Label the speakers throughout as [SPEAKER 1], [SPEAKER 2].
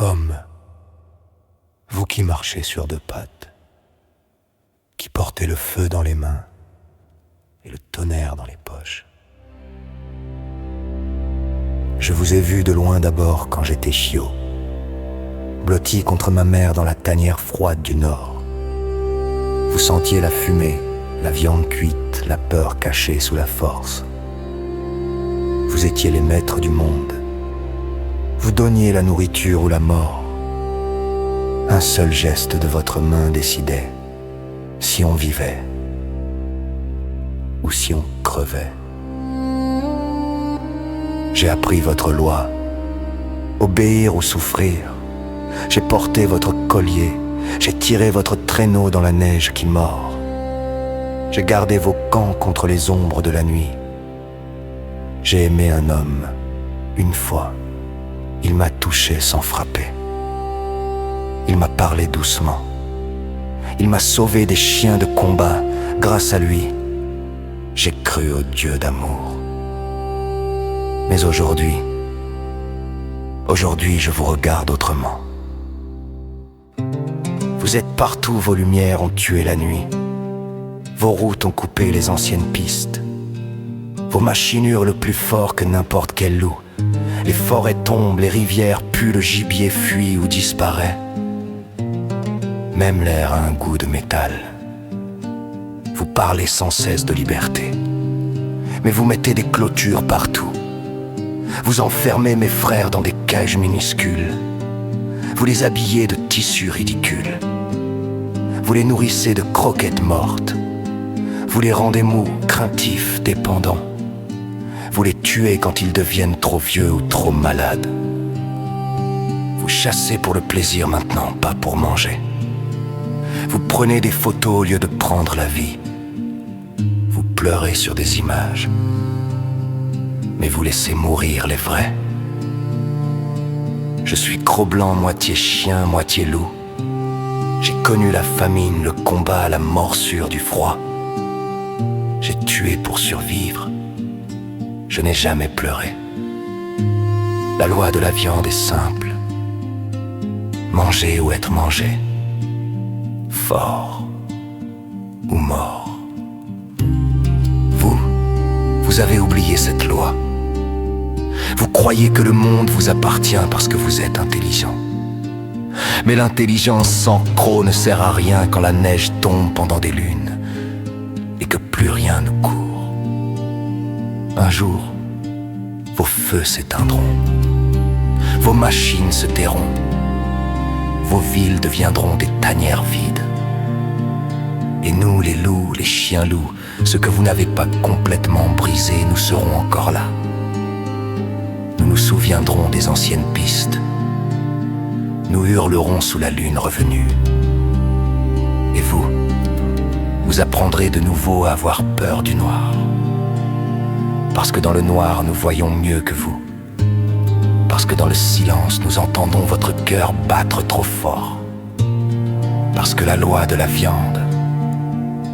[SPEAKER 1] Homme, vous qui marchez sur deux pattes, qui portez le feu dans les mains et le tonnerre dans les poches. Je vous ai vu de loin d'abord quand j'étais chiot, blotti contre ma mère dans la tanière froide du Nord. Vous sentiez la fumée, la viande cuite, la peur cachée sous la force. Vous étiez les maîtres du monde. Vous donniez la nourriture ou la mort. Un seul geste de votre main décidait si on vivait ou si on crevait. J'ai appris votre loi, obéir ou souffrir. J'ai porté votre collier, j'ai tiré votre traîneau dans la neige qui mord. J'ai gardé vos camps contre les ombres de la nuit. J'ai aimé un homme, une fois. Il m'a touché sans frapper. Il m'a parlé doucement. Il m'a sauvé des chiens de combat. Grâce à lui, j'ai cru au Dieu d'amour. Mais aujourd'hui, je vous regarde autrement. Vous êtes partout, vos lumières ont tué la nuit. Vos routes ont coupé les anciennes pistes. Vos machines hurlent plus fort que n'importe quel loup. Les forêts tombent, les rivières puent, le gibier fuit ou disparaît. Même l'air a un goût de métal. Vous parlez sans cesse de liberté, mais vous mettez des clôtures partout. Vous enfermez mes frères dans des cages minuscules. Vous les habillez de tissus ridicules. Vous les nourrissez de croquettes mortes. Vous les rendez mous, craintifs, dépendants. Vous les tuez quand ils deviennent trop vieux ou trop malades. Vous chassez pour le plaisir maintenant, pas pour manger. Vous prenez des photos au lieu de prendre la vie. Vous pleurez sur des images, mais vous laissez mourir les vrais. Je suis Cro-Blanc, moitié chien, moitié loup. J'ai connu la famine, le combat, la morsure du froid. J'ai tué pour survivre. Je n'ai jamais pleuré. La loi de la viande est simple. Manger ou être mangé. Fort ou mort. Vous avez oublié cette loi. Vous croyez que le monde vous appartient parce que vous êtes intelligent. Mais l'intelligence sans croc ne sert à rien quand la neige tombe pendant des lunes et que plus rien ne court. Un jour, vos feux s'éteindront, vos machines se tairont, vos villes deviendront des tanières vides. Et nous, les loups, les chiens loups, ce que vous n'avez pas complètement brisé, nous serons encore là. Nous nous souviendrons des anciennes pistes. Nous hurlerons sous la lune revenue. Et vous apprendrez de nouveau à avoir peur du noir. Parce que dans le noir, nous voyons mieux que vous. Parce que dans le silence, nous entendons votre cœur battre trop fort. Parce que la loi de la viande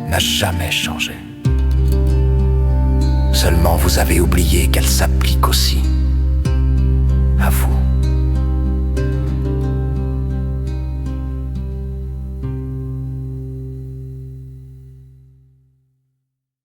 [SPEAKER 1] n'a jamais changé. Seulement vous avez oublié qu'elle s'applique aussi à vous.